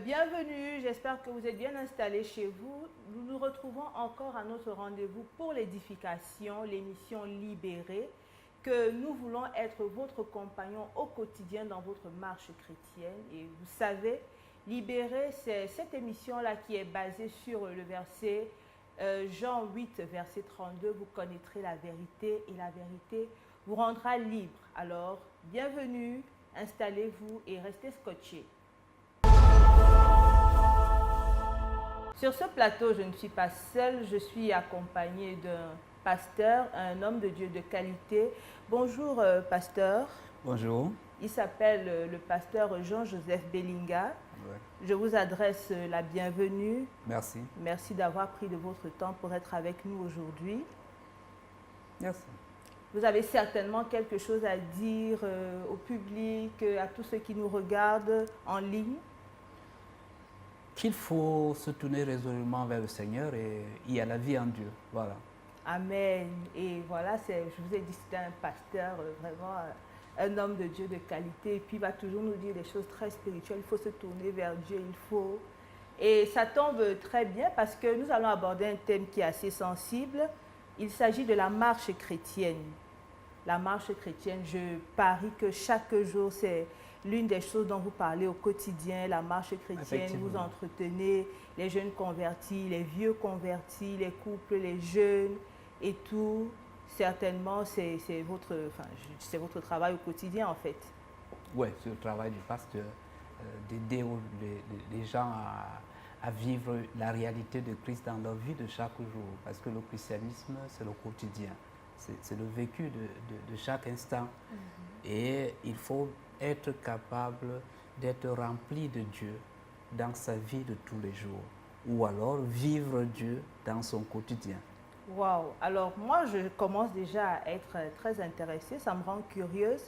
Bienvenue, j'espère que vous êtes bien installés chez vous. Nous nous retrouvons encore à notre rendez-vous pour l'édification, l'émission Libérée, que nous voulons être votre compagnon au quotidien dans votre marche chrétienne. Et vous savez, Libérée, c'est cette émission-là qui est basée sur le verset Jean 8, verset 32. Vous connaîtrez la vérité et la vérité vous rendra libre. Alors, bienvenue, installez-vous et restez scotchés. Sur ce plateau, je ne suis pas seule, je suis accompagnée d'un pasteur, un homme de Dieu de qualité. Bonjour, pasteur. Bonjour. Il s'appelle le pasteur Jean-Joseph Bellinga. Ouais. Je vous adresse la bienvenue. Merci. Merci d'avoir pris de votre temps pour être avec nous aujourd'hui. Merci. Vous avez certainement quelque chose à dire au public, à tous ceux qui nous regardent en ligne. Qu'il faut se tourner résolument vers le Seigneur et il y a la vie en Dieu. Voilà. Amen. Et voilà, je vous ai dit, c'était un pasteur, vraiment un homme de Dieu de qualité. Et puis, il va toujours nous dire des choses très spirituelles. Il faut se tourner vers Dieu, il faut. Et ça tombe très bien parce que nous allons aborder un thème qui est assez sensible. Il s'agit de la marche chrétienne. La marche chrétienne, je parie que chaque jour, c'est l'une des choses dont vous parlez au quotidien, la marche chrétienne, vous entretenez les jeunes convertis, les vieux convertis, les couples, les jeunes et tout. Certainement, c'est votre travail au quotidien en fait. Oui, c'est le travail du pasteur, d'aider les gens à vivre la réalité de Christ dans leur vie de chaque jour. Parce que le christianisme, c'est le quotidien. C'est le vécu de chaque instant. Et il faut être capable d'être rempli de Dieu dans sa vie de tous les jours. Ou alors vivre Dieu dans son quotidien. Waouh! Alors moi, je commence déjà à être très intéressée, ça me rend curieuse.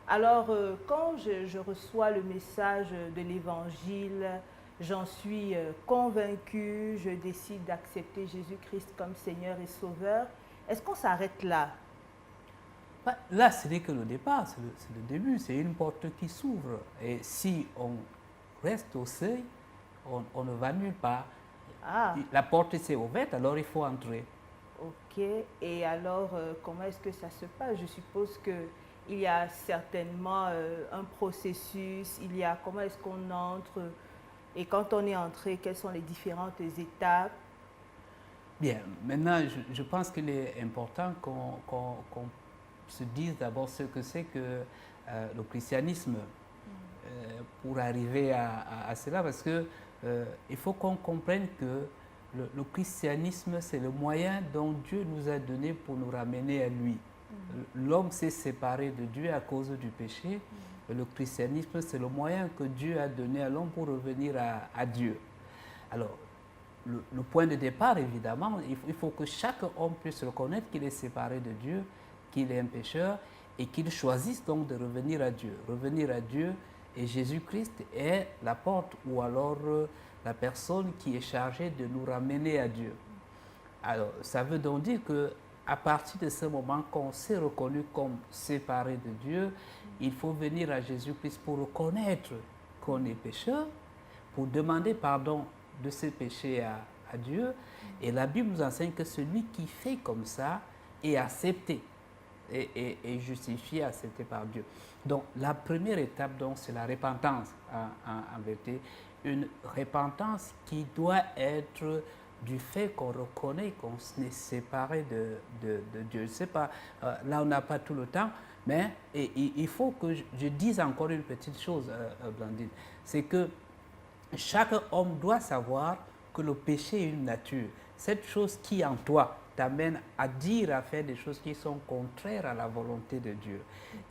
Alors, quand je reçois le message de l'Évangile, j'en suis convaincue, je décide d'accepter Jésus-Christ comme Seigneur et Sauveur. Est-ce qu'on s'arrête là? Là, ce n'est que le départ, c'est le début, c'est une porte qui s'ouvre. Et si on reste au seuil, on ne va nulle part. Ah. La porte s'est ouverte, alors il faut entrer. Ok, et alors comment est-ce que ça se passe? Je suppose qu'il y a certainement un processus, comment est-ce qu'on entre, et quand on est entré, quelles sont les différentes étapes? Bien, maintenant, je pense qu'il est important qu'on se dise d'abord ce que c'est que le christianisme pour arriver à cela, parce que il faut qu'on comprenne que le christianisme, c'est le moyen dont Dieu nous a donné pour nous ramener à lui. L'homme s'est séparé de Dieu à cause du péché. Le christianisme, c'est le moyen que Dieu a donné à l'homme pour revenir à Dieu. Alors, le point de départ, évidemment, il faut que chaque homme puisse reconnaître qu'il est séparé de Dieu, qu'il est un pécheur et qu'il choisisse donc de revenir à Dieu. Revenir à Dieu, et Jésus-Christ est la porte ou alors la personne qui est chargée de nous ramener à Dieu. Alors, ça veut donc dire qu'à partir de ce moment qu'on s'est reconnu comme séparé de Dieu, il faut venir à Jésus-Christ pour reconnaître qu'on est pécheur, pour demander pardon de ses péchés à Dieu. Et la Bible nous enseigne que celui qui fait comme ça est accepté et justifié, accepté par Dieu. Donc la première étape, c'est la repentance en vérité. Une repentance qui doit être du fait qu'on reconnaît qu'on est séparé de Dieu. Je ne sais pas, là on n'a pas tout le temps, mais il faut que je dise encore une petite chose, Blandine, c'est que chaque homme doit savoir que le péché est une nature. Cette chose qui en toi t'amène à dire, à faire des choses qui sont contraires à la volonté de Dieu.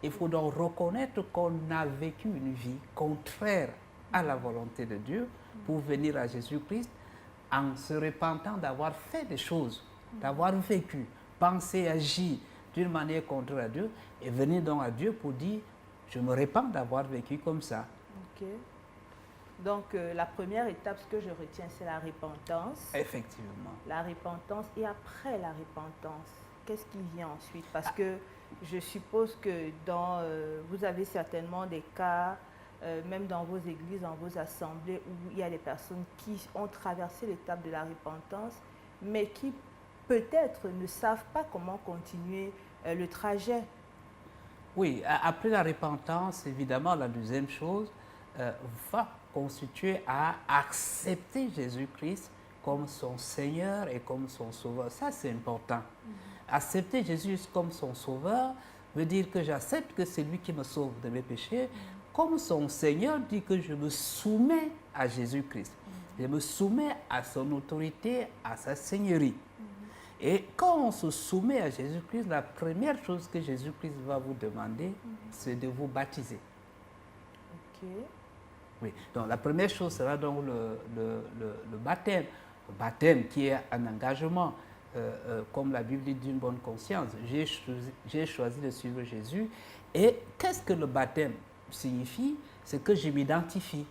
Il faut donc reconnaître qu'on a vécu une vie contraire à la volonté de Dieu pour venir à Jésus-Christ en se repentant d'avoir fait des choses, d'avoir vécu, pensé, agi d'une manière contraire à Dieu et venir donc à Dieu pour dire « je me repens d'avoir vécu comme ça ». Ok. Donc, la première étape, ce que je retiens, c'est la repentance. Effectivement. La repentance. Et après la repentance, qu'est-ce qui vient ensuite? Parce que je suppose que vous avez certainement des cas même dans vos églises, dans vos assemblées, où il y a des personnes qui ont traversé l'étape de la repentance, mais qui peut-être ne savent pas comment continuer le trajet. Oui, après la repentance, évidemment, la deuxième chose va constituer à accepter Jésus-Christ comme son Seigneur et comme son Sauveur. Ça, c'est important. Accepter Jésus comme son Sauveur veut dire que j'accepte que c'est lui qui me sauve de mes péchés. Comme son Seigneur dit que je me soumets à Jésus-Christ. Je me soumets à son autorité, à sa seigneurie. Et quand on se soumet à Jésus-Christ, la première chose que Jésus-Christ va vous demander, c'est de vous baptiser. Ok. Oui. Donc la première chose sera donc le baptême. Le baptême qui est un engagement, comme la Bible dit, d'une bonne conscience. J'ai choisi de suivre Jésus. Et qu'est-ce que le baptême signifie? C'est que je m'identifie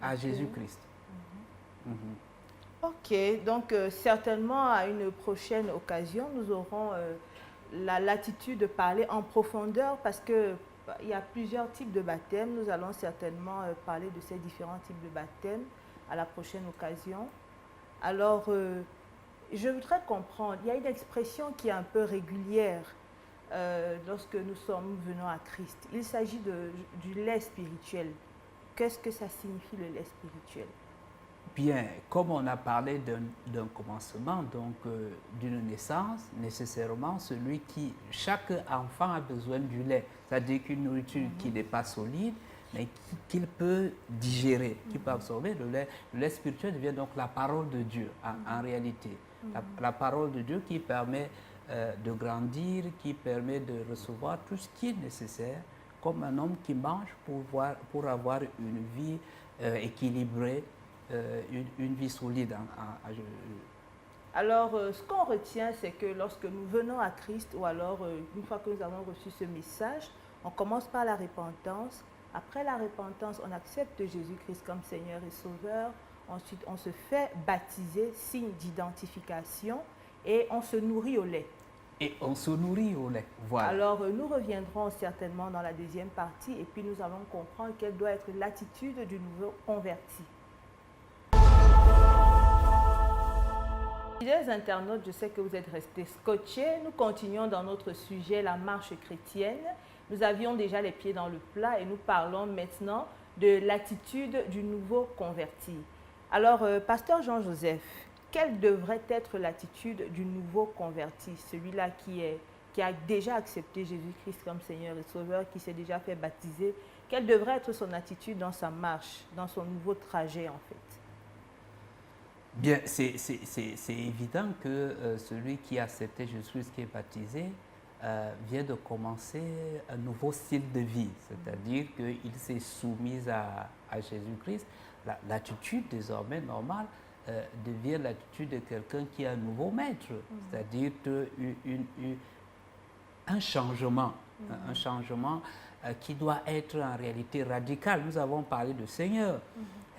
à Jésus-Christ. Ok, donc certainement à une prochaine occasion, nous aurons la latitude de parler en profondeur parce qu'il y a plusieurs types de baptêmes. Nous allons certainement parler de ces différents types de baptêmes à la prochaine occasion. Alors, je voudrais comprendre, il y a une expression qui est un peu régulière lorsque nous venons à Christ. Il s'agit du lait spirituel. Qu'est-ce que ça signifie le lait spirituel? Bien, comme on a parlé d'un commencement, donc d'une naissance, nécessairement, chaque enfant a besoin du lait, c'est-à-dire qu'une nourriture qui n'est pas solide, mais qu'il peut digérer, qu'il peut absorber. Le lait spirituel devient donc la parole de Dieu, en réalité. La parole de Dieu qui permet de grandir, qui permet de recevoir tout ce qui est nécessaire, comme un homme qui mange pour avoir une vie équilibrée, une vie solide. Alors, ce qu'on retient, c'est que lorsque nous venons à Christ, ou alors une fois que nous avons reçu ce message, on commence par la repentance. Après la repentance, on accepte Jésus-Christ comme Seigneur et Sauveur. Ensuite, on se fait baptiser, signe d'identification, et on se nourrit au lait. Et on se nourrit au lait, voilà. Alors, nous reviendrons certainement dans la deuxième partie, et puis nous allons comprendre quelle doit être l'attitude du nouveau converti. Fidèles internautes, je sais que vous êtes restés scotchés. Nous continuons dans notre sujet, la marche chrétienne. Nous avions déjà les pieds dans le plat et nous parlons maintenant de l'attitude du nouveau converti. Alors, Pasteur Jean-Joseph, quelle devrait être l'attitude du nouveau converti, celui-là qui a déjà accepté Jésus-Christ comme Seigneur et Sauveur, qui s'est déjà fait baptiser? Quelle devrait être son attitude dans sa marche, dans son nouveau trajet en fait? Bien, c'est évident que celui qui a accepté Jésus-Christ, qui est baptisé, vient de commencer un nouveau style de vie, c'est-à-dire qu'il s'est soumis à Jésus-Christ. L'attitude désormais normale devient l'attitude de quelqu'un qui a un nouveau maître, c'est-à-dire un changement, un changement qui doit être en réalité radical. Nous avons parlé de Seigneur.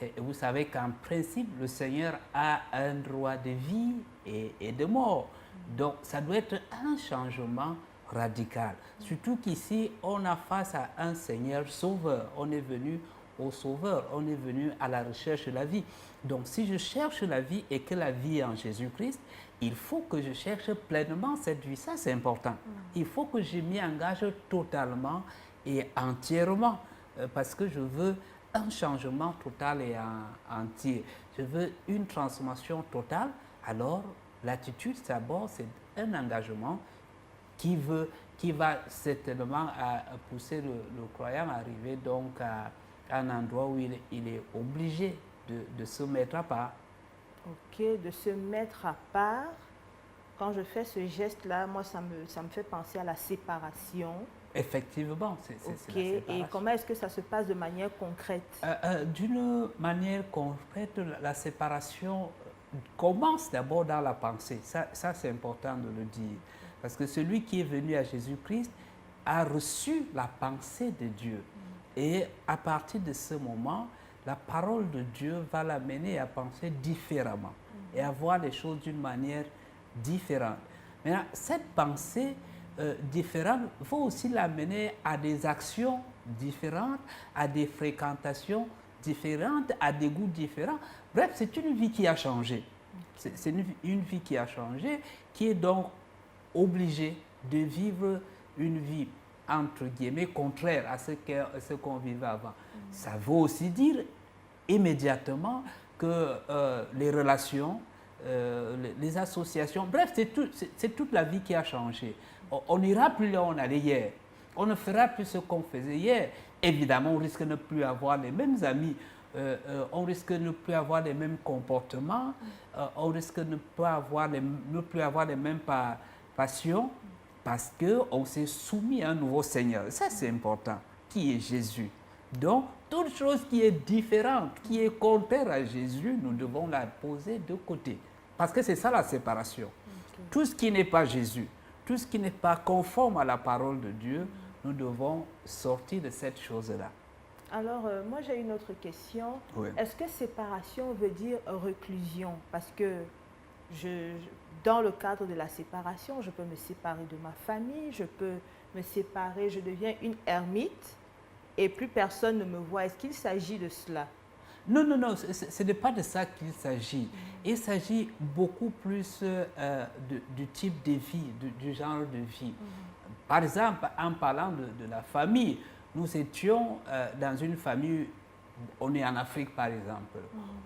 Et vous savez qu'en principe, le Seigneur a un droit de vie et de mort. Donc, ça doit être un changement radical. Surtout qu'ici, on a face à un Seigneur sauveur. On est venu au sauveur, on est venu à la recherche de la vie. Donc, si je cherche la vie et que la vie est en Jésus-Christ, il faut que je cherche pleinement cette vie. Ça, c'est important. Il faut que je m'y engage totalement et entièrement parce que je veux un changement total et entier. Je veux une transformation totale. Alors, l'attitude, d'abord, c'est un engagement qui va certainement pousser le croyant à arriver donc à un endroit où il est obligé de se mettre à part. Ok, de se mettre à part. Quand je fais ce geste-là, moi, ça me fait penser à la séparation. Effectivement, c'est la séparation. Et comment est-ce que ça se passe de manière concrète? D'une manière concrète, la séparation commence d'abord dans la pensée. Ça c'est important de le dire. Parce que celui qui est venu à Jésus-Christ a reçu la pensée de Dieu. Et à partir de ce moment, la parole de Dieu va l'amener à penser différemment et à voir les choses d'une manière différente. Maintenant, cette pensée différente, il faut aussi l'amener à des actions différentes, à des fréquentations différentes, à des goûts différents. Bref, c'est une vie qui a changé. C'est une vie qui a changé, qui est donc obligée de vivre une vie, entre guillemets, contraire à ce qu'on vivait avant. Ça veut aussi dire immédiatement que les relations, les associations, bref, c'est toute la vie qui a changé. On n'ira plus là où on allait hier. On ne fera plus ce qu'on faisait hier. Évidemment, on risque de ne plus avoir les mêmes amis, on risque de ne plus avoir les mêmes comportements, on risque de ne plus avoir les mêmes passions, parce qu'on s'est soumis à un nouveau Seigneur. Ça, c'est important, qui est Jésus. Donc, toute chose qui est différente, qui est contraire à Jésus, nous devons la poser de côté. Parce que c'est ça la séparation. Okay. Tout ce qui n'est pas Jésus, tout ce qui n'est pas conforme à la parole de Dieu, nous devons sortir de cette chose-là. Alors, moi j'ai une autre question. Oui. Est-ce que séparation veut dire reclusion? Parce que dans le cadre de la séparation, je peux me séparer de ma famille, je peux me séparer, je deviens une ermite et plus personne ne me voit. Est-ce qu'il s'agit de cela? Non, non, non, ce n'est pas de ça qu'il s'agit. Il s'agit beaucoup plus du type de vie, du genre de vie. Par exemple, en parlant de la famille, nous étions dans une famille, on est en Afrique par exemple,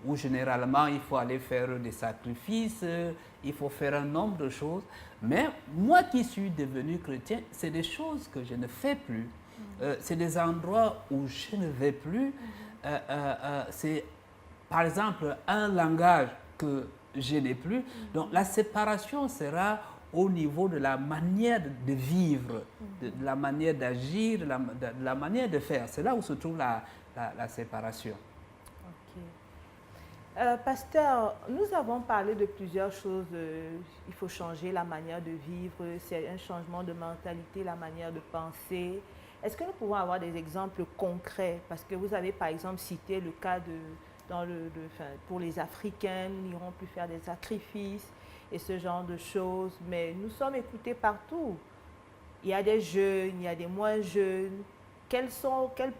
où généralement il faut aller faire des sacrifices, il faut faire un nombre de choses. Mais moi qui suis devenu chrétien, c'est des choses que je ne fais plus. C'est des endroits où je ne vais plus. C'est par exemple un langage que je n'ai plus. Donc la séparation sera au niveau de la manière de vivre, de la manière d'agir, de la manière de faire. C'est là où se trouve la séparation. Okay. Pasteur, nous avons parlé de plusieurs choses. Il faut changer la manière de vivre, c'est un changement de mentalité, la manière de penser. Est-ce que nous pouvons avoir des exemples concrets? Parce que vous avez par exemple cité le cas pour les Africains, nous n'irons plus faire des sacrifices et ce genre de choses, mais nous sommes écoutés partout. Il y a des jeunes, il y a des moins jeunes.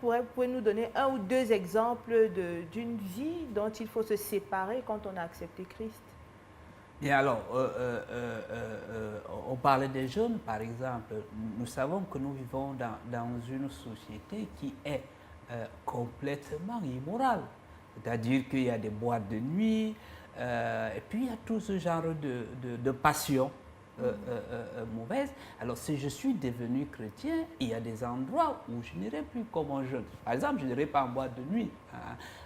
Pouvez nous donner un ou deux exemples d'une vie dont il faut se séparer quand on a accepté Christ? Bien alors, on parlait des jeunes par exemple. Nous savons que nous vivons dans une société qui est complètement immorale. C'est-à-dire qu'il y a des boîtes de nuit, et puis il y a tout ce genre de passion mauvaise. Alors si je suis devenu chrétien, il y a des endroits où je n'irai plus comme un jeune. Par exemple, je n'irai pas en boîte de nuit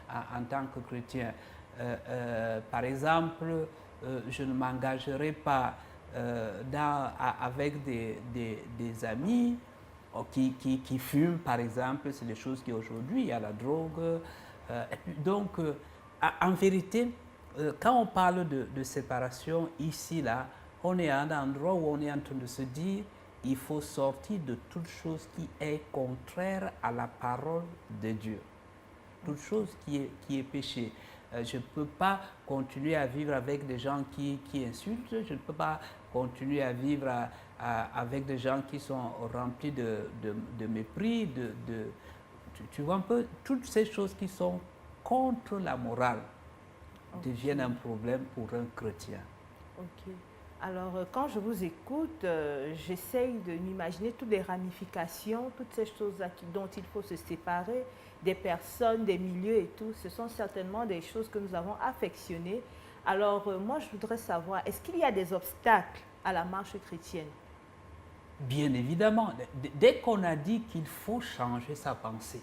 en tant que chrétien. Par exemple, je ne m'engagerai pas avec des amis qui fument, par exemple. C'est des choses qui aujourd'hui, il y a la drogue. Donc, en vérité, quand on parle de séparation ici, là, on est à un endroit où on est en train de se dire il faut sortir de toute chose qui est contraire à la parole de Dieu. Toute chose qui est péché. Je ne peux pas continuer à vivre avec des gens qui insultent, je ne peux pas continuer à vivre avec des gens qui sont remplis de mépris, tu vois un peu, toutes ces choses qui sont contre la morale deviennent un problème pour un chrétien. Ok. Alors, quand je vous écoute, j'essaye de m'imaginer toutes les ramifications, toutes ces choses dont il faut se séparer, des personnes, des milieux et tout. Ce sont certainement des choses que nous avons affectionnées. Alors, moi, je voudrais savoir, est-ce qu'il y a des obstacles à la marche chrétienne? Bien évidemment. Dès qu'on a dit qu'il faut changer sa pensée,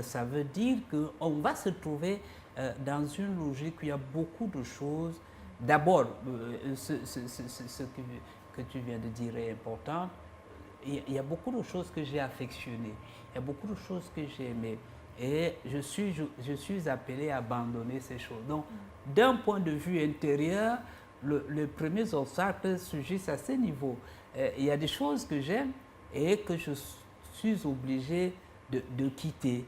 ça veut dire qu'on va se trouver dans une logique où il y a beaucoup de choses. D'abord, ce que tu viens de dire est important. Il y a beaucoup de choses que j'ai affectionnées. Il y a beaucoup de choses que j'ai aimées. Et je suis appelé à abandonner ces choses. Donc, d'un point de vue intérieur, les premiers obstacles surgissent à ce niveau. Il y a des choses que j'aime et que je suis obligé de quitter.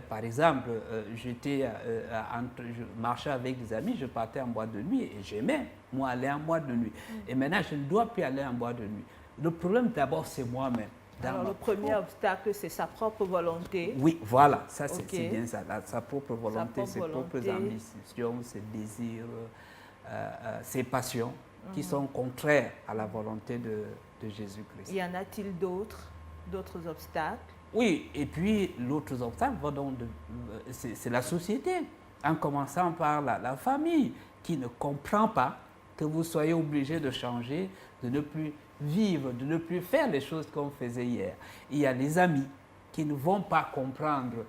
Par exemple, je marchais avec des amis, je partais en boîte de nuit et j'aimais, moi, aller en boîte de nuit. Et maintenant, je ne dois plus aller en boîte de nuit. Le problème, d'abord, c'est moi-même. Alors, le premier obstacle, c'est sa propre volonté. Oui, voilà, ça c'est Ok. bien ça. Sa propre volonté, ses propres volonté. ambitions, ses désirs, ses passions qui sont contraires à la volonté de Jésus-Christ. Y en a-t-il d'autres obstacles? Oui, et puis l'autre obstacle, c'est la société, en commençant par la famille qui ne comprend pas que vous soyez obligé de changer, de ne plus vivre, de ne plus faire les choses qu'on faisait hier. Il y a les amis qui ne vont pas comprendre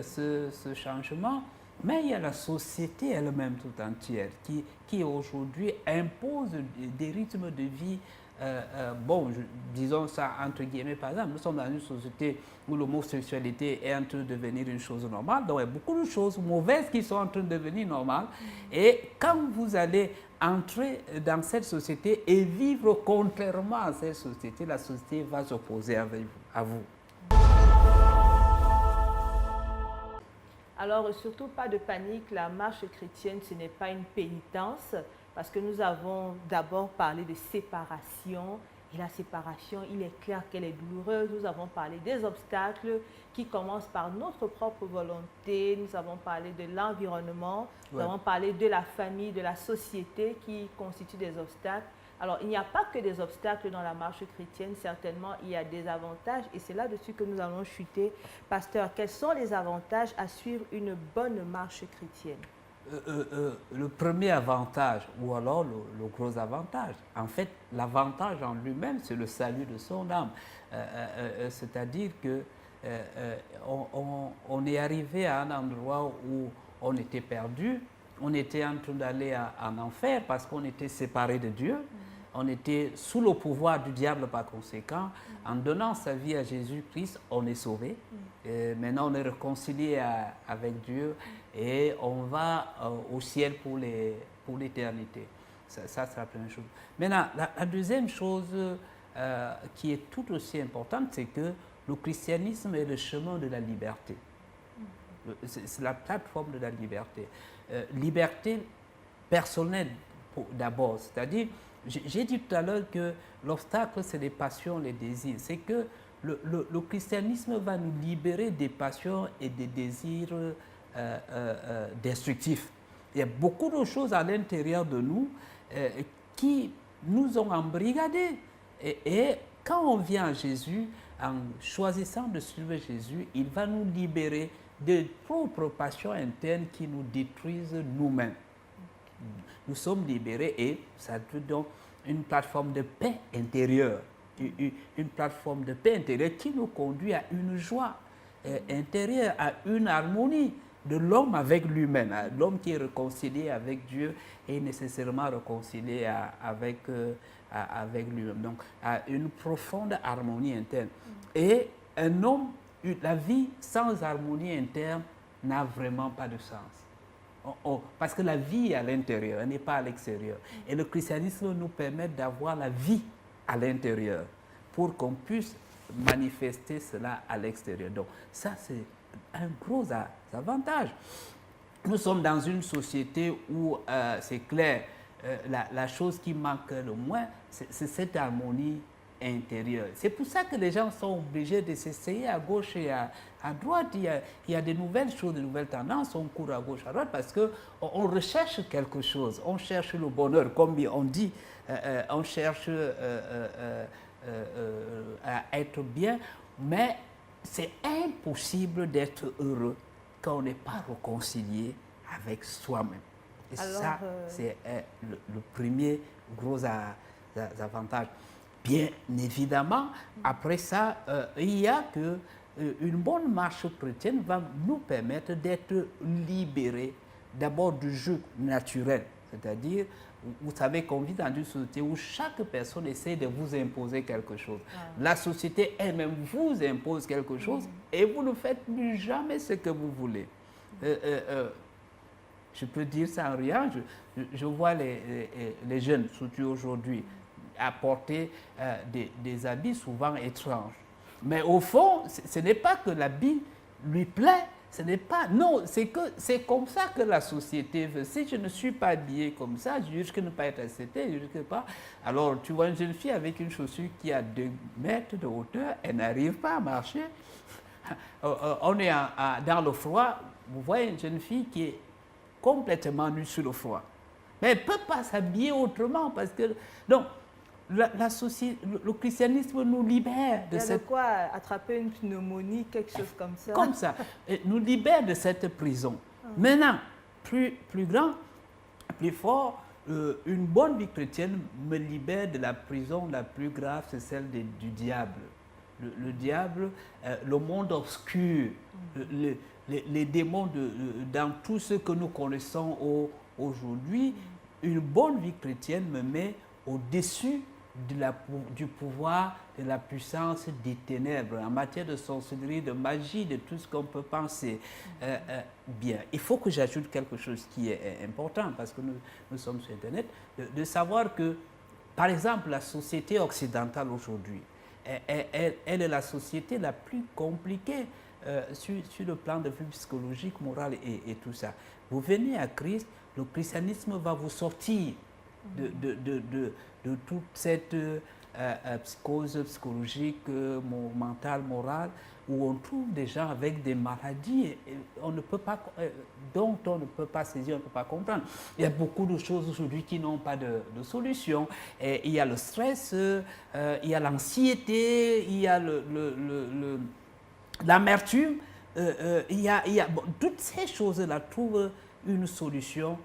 ce changement, mais il y a la société elle-même tout entière qui aujourd'hui impose des rythmes de vie. Disons ça entre guillemets, par exemple, nous sommes dans une société où l'homosexualité est en train de devenir une chose normale, donc il y a beaucoup de choses mauvaises qui sont en train de devenir normales. Et quand vous allez entrer dans cette société et vivre contrairement à cette société, la société va s'opposer à vous. Alors, surtout pas de panique, la marche chrétienne, ce n'est pas une pénitence, parce que nous avons d'abord parlé de séparation, et la séparation, il est clair qu'elle est douloureuse. Nous avons parlé des obstacles qui commencent par notre propre volonté, nous avons parlé de l'environnement, nous avons parlé de la famille, de la société qui constituent des obstacles. Alors, il n'y a pas que des obstacles dans la marche chrétienne, certainement, il y a des avantages et c'est là-dessus que nous allons chuter. Pasteur, quels sont les avantages à suivre une bonne marche chrétienne? Le premier avantage, ou alors le gros avantage, en fait, l'avantage en lui-même, c'est le salut de son âme. C'est-à-dire que on est arrivé à un endroit où on était perdu, on était en train d'aller en enfer parce qu'on était séparé de Dieu. On était sous le pouvoir du diable par conséquent. En donnant sa vie à Jésus-Christ, on est sauvé. Maintenant, on est réconcilié avec Dieu et on va au ciel pour l'éternité. Ça, c'est la première chose. Maintenant, la deuxième chose qui est tout aussi importante, c'est que le christianisme est le chemin de la liberté. C'est la plateforme de la liberté. Liberté personnelle d'abord, c'est-à-dire, j'ai dit tout à l'heure que l'obstacle, c'est les passions, les désirs. C'est que le christianisme va nous libérer des passions et des désirs destructifs. Il y a beaucoup de choses à l'intérieur de nous qui nous ont embrigadés. Et quand on vient à Jésus, en choisissant de suivre Jésus, il va nous libérer de propres passions internes qui nous détruisent nous-mêmes. Nous sommes libérés et ça donne une plateforme de paix intérieure, une plateforme de paix intérieure qui nous conduit à une joie intérieure, à une harmonie de l'homme avec lui-même. L'homme qui est réconcilié avec Dieu est nécessairement réconcilié avec lui-même. Donc, à une profonde harmonie interne. Et un homme, la vie sans harmonie interne n'a vraiment pas de sens. Parce que la vie est à l'intérieur, elle n'est pas à l'extérieur. Et le christianisme nous permet d'avoir la vie à l'intérieur pour qu'on puisse manifester cela à l'extérieur. Donc ça, c'est un gros avantage. Nous sommes dans une société où c'est clair, la chose qui manque le moins, c'est cette harmonie intérieure. C'est pour ça que les gens sont obligés de s'essayer à gauche et à droite. Il y a de nouvelles choses, de nouvelles tendances, on court à gauche, à droite parce qu'on recherche quelque chose, on cherche le bonheur, comme on dit, on cherche à être bien, mais c'est impossible d'être heureux quand on n'est pas réconcilié avec soi-même. Et alors, ça, c'est le premier gros avantage. Bien évidemment, après ça, il y a que une bonne marche chrétienne va nous permettre d'être libérés d'abord du joug naturel. C'est-à-dire, vous savez qu'on vit dans une société où chaque personne essaie de vous imposer quelque chose. La société elle-même vous impose quelque chose et vous ne faites plus jamais ce que vous voulez. Je peux dire ça en riant, je vois les jeunes, surtout aujourd'hui, apporter des habits souvent étranges. Mais au fond, ce n'est pas que l'habit lui plaît, Ce n'est pas, non, c'est comme ça que la société veut. Si je ne suis pas habillée comme ça, je risque de ne pas être acceptée, je risque pas. Alors, tu vois une jeune fille avec une chaussure qui a 2 mètres de hauteur, elle n'arrive pas à marcher. On est dans le froid, vous voyez une jeune fille qui est complètement nue sur le froid. Mais elle ne peut pas s'habiller autrement parce que... Donc, la société, le christianisme nous libère de cette... de quoi attraper une pneumonie, quelque chose comme ça. Comme ça. Et nous libère de cette prison. Maintenant, plus grand, plus fort, une bonne vie chrétienne me libère de la prison la plus grave, c'est celle du diable. Le diable, le monde obscur, les démons dans tout ce que nous connaissons aujourd'hui. Une bonne vie chrétienne me met au-dessus du pouvoir, de la puissance des ténèbres, en matière de sorcellerie, de magie, de tout ce qu'on peut penser. Bien, il faut que j'ajoute quelque chose qui est important, parce que nous sommes sur Internet, de savoir que, par exemple, la société occidentale aujourd'hui, elle est la société la plus compliquée sur le plan de vue psychologique, moral et tout ça. Vous venez à Christ, le christianisme va vous sortir de toute cette psychose psychologique, mentale, morale, où on trouve des gens avec des maladies on ne peut pas, dont on ne peut pas saisir, on ne peut pas comprendre. Il y a beaucoup de choses aujourd'hui qui n'ont pas de solution. Et il y a le stress, il y a l'anxiété, il y a l'amertume, toutes ces choses-là trouvent une solution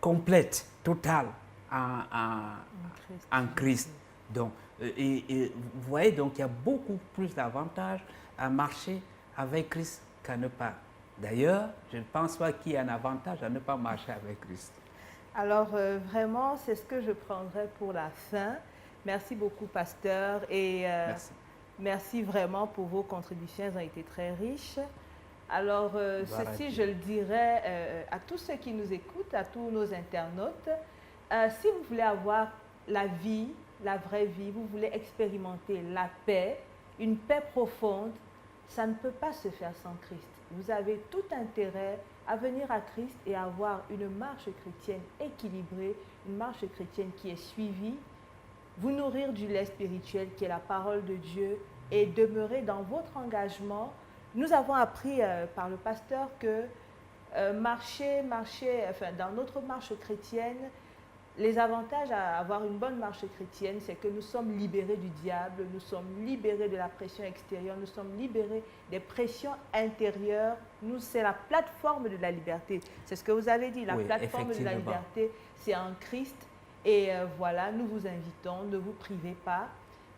complète, totale en Christ. Donc, et vous voyez, donc il y a beaucoup plus d'avantages à marcher avec Christ qu'à ne pas. D'ailleurs, je ne pense pas qu'il y ait un avantage à ne pas marcher avec Christ. Alors, vraiment, c'est ce que je prendrai pour la fin. Merci beaucoup, pasteur. Et merci vraiment pour vos contributions, elles ont été très riches. Alors, ceci, je le dirais à tous ceux qui nous écoutent, à tous nos internautes. Si vous voulez avoir la vie, la vraie vie, vous voulez expérimenter la paix, une paix profonde, ça ne peut pas se faire sans Christ. Vous avez tout intérêt à venir à Christ et à avoir une marche chrétienne équilibrée, une marche chrétienne qui est suivie, vous nourrir du lait spirituel qui est la parole de Dieu et demeurer dans votre engagement. Nous avons appris par le pasteur que dans notre marche chrétienne, les avantages à avoir une bonne marche chrétienne, c'est que nous sommes libérés du diable, nous sommes libérés de la pression extérieure, nous sommes libérés des pressions intérieures. C'est la plateforme de la liberté. C'est ce que vous avez dit, la plateforme de la liberté, c'est en Christ. Et voilà, nous vous invitons, ne vous privez pas.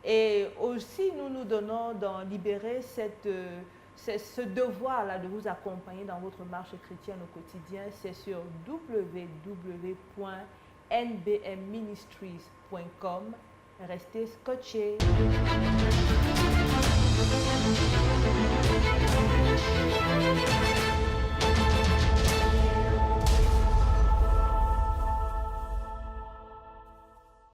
Et aussi, nous nous donnons d'en libérer ce devoir-là de vous accompagner dans votre marche chrétienne au quotidien. C'est sur www.nbmministries.com. Restez scotchés.